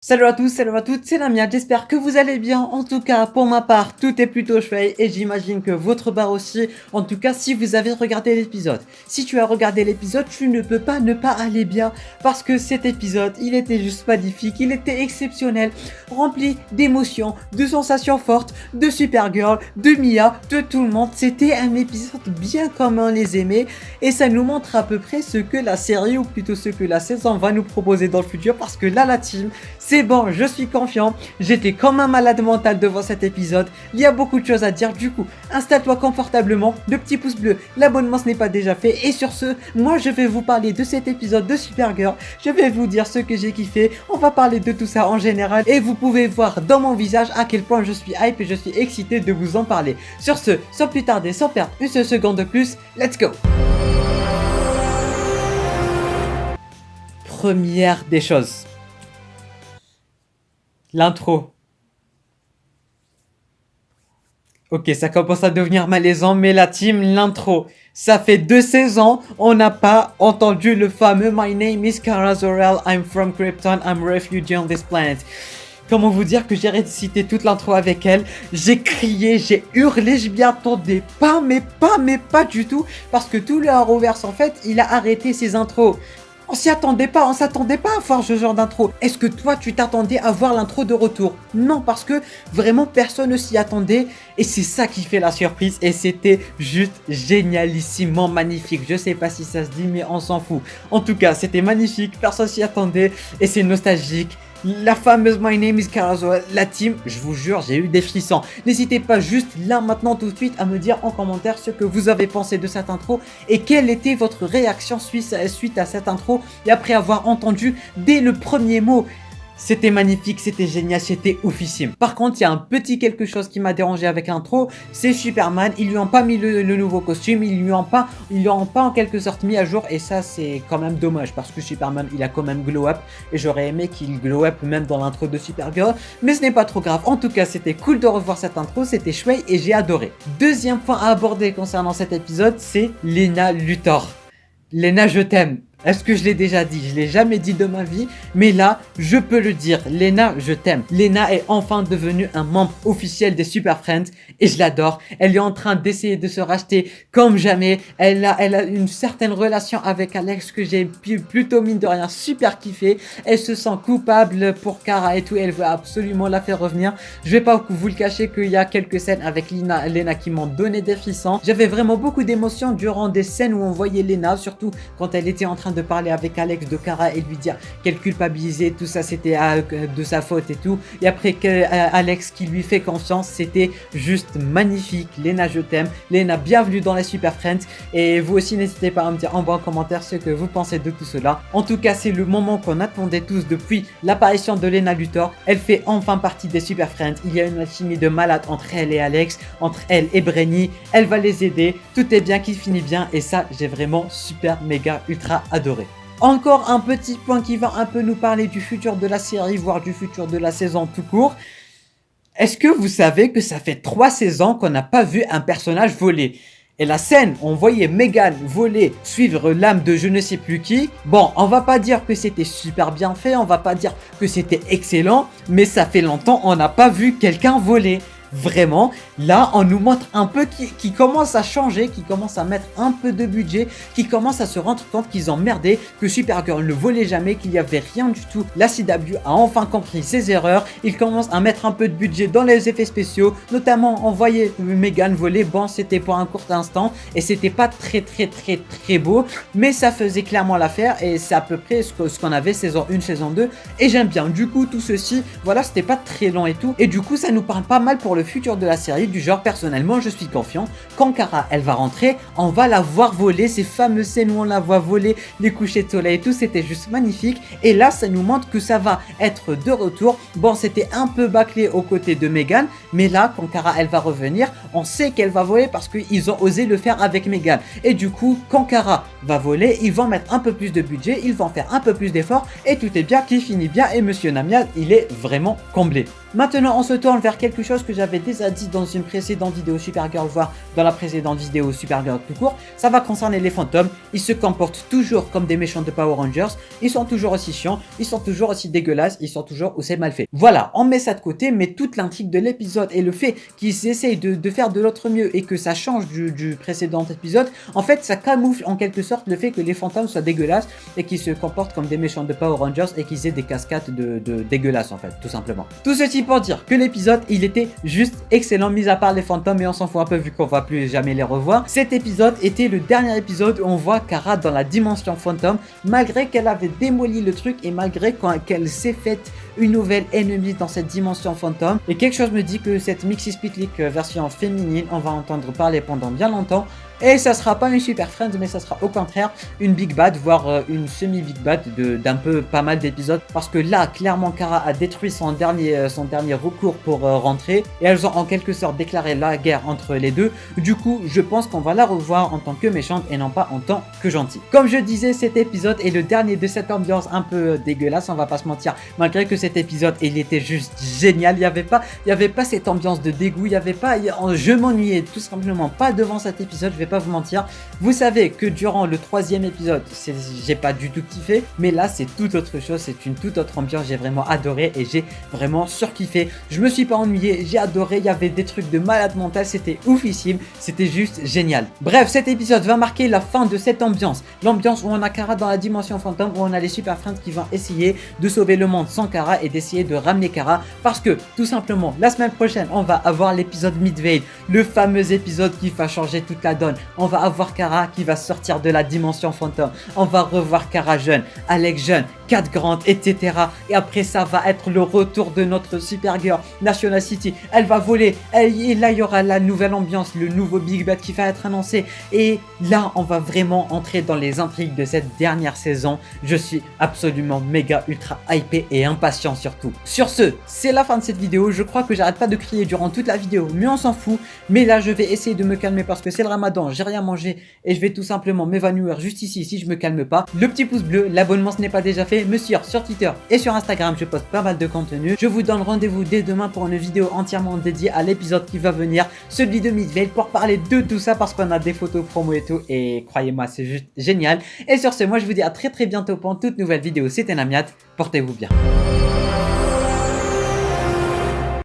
Salut à tous, salut à toutes, c'est Lamia, j'espère que vous allez bien. En tout cas, pour ma part, tout est plutôt chouette et j'imagine que votre bar aussi. En tout cas, si vous avez regardé l'épisode. Si tu as regardé l'épisode, tu ne peux pas ne pas aller bien parce que cet épisode, il était juste magnifique, il était exceptionnel, rempli d'émotions, de sensations fortes, de Supergirl, de Mia, de tout le monde. C'était un épisode bien comme on les aimait et ça nous montre à peu près ce que la série ou plutôt ce que la saison va nous proposer dans le futur parce que là, la team, c'est bon, je suis confiant, j'étais comme un malade mental devant cet épisode, il y a beaucoup de choses à dire, du coup, installe-toi confortablement, le petit pouce bleu, l'abonnement ce n'est pas déjà fait, et sur ce, moi je vais vous parler de cet épisode de Supergirl, je vais vous dire ce que j'ai kiffé, on va parler de tout ça en général, et vous pouvez voir dans mon visage à quel point je suis hype et je suis excité de vous en parler. Sur ce, sans plus tarder, sans perdre une seule seconde de plus, let's go! Première des choses. L'intro. Ok, ça commence à devenir malaisant, mais la team, l'intro. Ça fait 2 saisons, on n'a pas entendu le fameux My name is Kara Zor-El, I'm from Krypton, I'm a refugee on this planet. Comment vous dire que j'ai récité toute l'intro avec elle. J'ai crié, j'ai hurlé, je m'y attendais pas, mais pas du tout. Parce que tout le Arrowverse, en fait, il a arrêté ses intros. On s'attendait pas à voir ce genre d'intro. Est-ce que toi tu t'attendais à voir l'intro de retour? Non, parce que vraiment personne ne s'y attendait et c'est ça qui fait la surprise et c'était juste génialissimement magnifique. Je sais pas si ça se dit mais on s'en fout. En tout cas, c'était magnifique, personne s'y attendait et c'est nostalgique. La fameuse My Name is Kara Zor-El, la team, je vous jure, j'ai eu des frissons. N'hésitez pas juste là maintenant tout de suite à me dire en commentaire ce que vous avez pensé de cette intro et quelle était votre réaction suite à cette intro et après avoir entendu dès le premier mot. C'était magnifique, c'était génial, c'était oufissime. Par contre, il y a un petit quelque chose qui m'a dérangé avec l'intro, c'est Superman. Ils lui ont pas mis le nouveau costume, ils lui ont pas en quelque sorte mis à jour et ça c'est quand même dommage parce que Superman il a quand même glow up et j'aurais aimé qu'il glow up même dans l'intro de Supergirl, mais ce n'est pas trop grave. En tout cas, c'était cool de revoir cette intro, c'était chouette et j'ai adoré. Deuxième point à aborder concernant cet épisode, c'est Lena Luthor. Lena, je t'aime. Est-ce que je l'ai déjà dit? Je l'ai jamais dit de ma vie, mais là, je peux le dire. Lena, je t'aime. Lena est enfin devenue un membre officiel des Super Friends et je l'adore. Elle est en train d'essayer de se racheter comme jamais. Elle a une certaine relation avec Alex que j'ai plutôt mine de rien super kiffé. Elle se sent coupable pour Kara et tout. Elle veut absolument la faire revenir. Je vais pas vous le cacher qu'il y a quelques scènes avec Lena qui m'ont donné des frissons. J'avais vraiment beaucoup d'émotions durant des scènes où on voyait Lena, surtout quand elle était en train de parler avec Alex de Kara et lui dire qu'elle culpabilisait, tout ça c'était de sa faute et tout. Et après que Alex qui lui fait confiance, c'était juste magnifique. Lena, je t'aime. Lena, bienvenue dans les Super Friends. Et vous aussi, n'hésitez pas à me dire en bas en commentaire ce que vous pensez de tout cela. En tout cas, c'est le moment qu'on attendait tous depuis l'apparition de Lena Luthor. Elle fait enfin partie des Super Friends. Il y a une alchimie de malade entre elle et Alex, entre elle et Brainy. Elle va les aider. Tout est bien qui finit bien. Et ça, j'ai vraiment super méga ultra adoré. Encore un petit point qui va un peu nous parler du futur de la série, voire du futur de la saison tout court. Est-ce que vous savez que ça fait 3 saisons qu'on n'a pas vu un personnage voler? Et la scène, on voyait Megan voler, suivre l'âme de je ne sais plus qui. Bon, on va pas dire que c'était super bien fait, on va pas dire que c'était excellent, mais ça fait longtemps on n'a pas vu quelqu'un voler. Vraiment, là on nous montre un peu qui commence à changer, qui commence à mettre un peu de budget, qui commence à se rendre compte qu'ils ont merdé, que Supergirl ne volait jamais, qu'il n'y avait rien du tout. La CW a enfin compris ses erreurs, ils commencent à mettre un peu de budget dans les effets spéciaux, notamment on voyait Megan voler, bon c'était pour un court instant et c'était pas très beau, mais ça faisait clairement l'affaire et c'est à peu près ce qu'on avait saison 1, saison 2 et j'aime bien. Du coup tout ceci, voilà, c'était pas très long et tout et du coup ça nous parle pas mal pour le futur de la série, du genre personnellement je suis confiant, quand Kara elle va rentrer, on va la voir voler, ces fameuses scènes où on la voit voler, les couchers de soleil et tout, c'était juste magnifique et là ça nous montre que ça va être de retour. Bon, c'était un peu bâclé aux côtés de Megan, mais là quand Kara elle va revenir, on sait qu'elle va voler parce qu'ils ont osé le faire avec Megan et du coup quand Kara va voler, ils vont mettre un peu plus de budget, ils vont faire un peu plus d'efforts et tout est bien qui finit bien et Monsieur Namias il est vraiment comblé. Maintenant, on se tourne vers quelque chose que j'avais déjà dit dans une précédente vidéo Supergirl, voire dans la précédente vidéo Supergirl tout court. Ça va concerner les fantômes. Ils se comportent toujours comme des méchants de Power Rangers. Ils sont toujours aussi chiants, ils sont toujours aussi dégueulasses, ils sont toujours aussi mal faits. Voilà, on met ça de côté, mais toute l'intrigue de l'épisode et le fait qu'ils essayent de faire de l'autre mieux et que ça change du précédent épisode, en fait, ça camoufle en quelque sorte le fait que les fantômes soient dégueulasses et qu'ils se comportent comme des méchants de Power Rangers et qu'ils aient des cascades de dégueulasses en fait, tout simplement. Tout ceci pour dire que l'épisode, il était juste excellent, mis à part les fantômes, et on s'en fout un peu vu qu'on va plus jamais les revoir. Cet épisode était le dernier épisode où on voit Kara dans la dimension fantôme, malgré qu'elle avait démoli le truc et malgré qu'elle s'est faite une nouvelle ennemie dans cette dimension fantôme. Et quelque chose me dit que cette Mixie Spitlick version féminine, on va entendre parler pendant bien longtemps. Et ça sera pas une Super Friends, mais ça sera au contraire une Big Bad, voire une semi-Big Bad d'un peu pas mal d'épisodes. Parce que là, clairement, Kara a détruit son dernier recours pour rentrer. Et elles ont en quelque sorte déclaré la guerre entre les deux. Du coup, je pense qu'on va la revoir en tant que méchante et non pas en tant que gentille. Comme je disais, cet épisode est le dernier de cette ambiance un peu dégueulasse, on va pas se mentir. Malgré que cet épisode, il était juste génial. Il y avait pas cette ambiance de dégoût. Je m'ennuyais tout simplement pas devant cet épisode. Je vais pas vous mentir, vous savez que durant le 3e épisode, j'ai pas du tout kiffé, mais là c'est tout autre chose, c'est une toute autre ambiance, j'ai vraiment adoré et j'ai vraiment surkiffé. Je me suis pas ennuyé, j'ai adoré, il y avait des trucs de malade mental, c'était oufissime, c'était juste génial. Bref, cet épisode va marquer la fin de cette ambiance, l'ambiance où on a Kara dans la dimension fantôme, où on a les Super Friends qui vont essayer de sauver le monde sans Kara et d'essayer de ramener Kara, parce que tout simplement, la semaine prochaine, on va avoir l'épisode Midvale, le fameux épisode qui va changer toute la donne. On va avoir Kara qui va sortir de la dimension fantôme. On va revoir Kara jeune, Alex jeune, Cat Grant, etc. Et après ça va être le retour de notre Supergirl, National City. Elle va voler. Et là il y aura la nouvelle ambiance, le nouveau Big Bad qui va être annoncé. Et là on va vraiment entrer dans les intrigues de cette dernière saison. Je suis absolument méga ultra hypé et impatient surtout. Sur ce, c'est la fin de cette vidéo. Je crois que j'arrête pas de crier durant toute la vidéo, mais on s'en fout. Mais là je vais essayer de me calmer parce que c'est le ramadan. J'ai rien mangé et je vais tout simplement m'évanouir juste ici si je me calme pas. Le petit pouce bleu, l'abonnement ce n'est pas déjà fait, me suivre sur Twitter et sur Instagram, je poste pas mal de contenu. Je vous donne rendez-vous dès demain pour une vidéo entièrement dédiée à l'épisode qui va venir, celui de Midvale, pour parler de tout ça parce qu'on a des photos promo et tout et croyez-moi c'est juste génial. Et sur ce, moi je vous dis à très bientôt pour une toute nouvelle vidéo. C'était Namiat, portez-vous bien.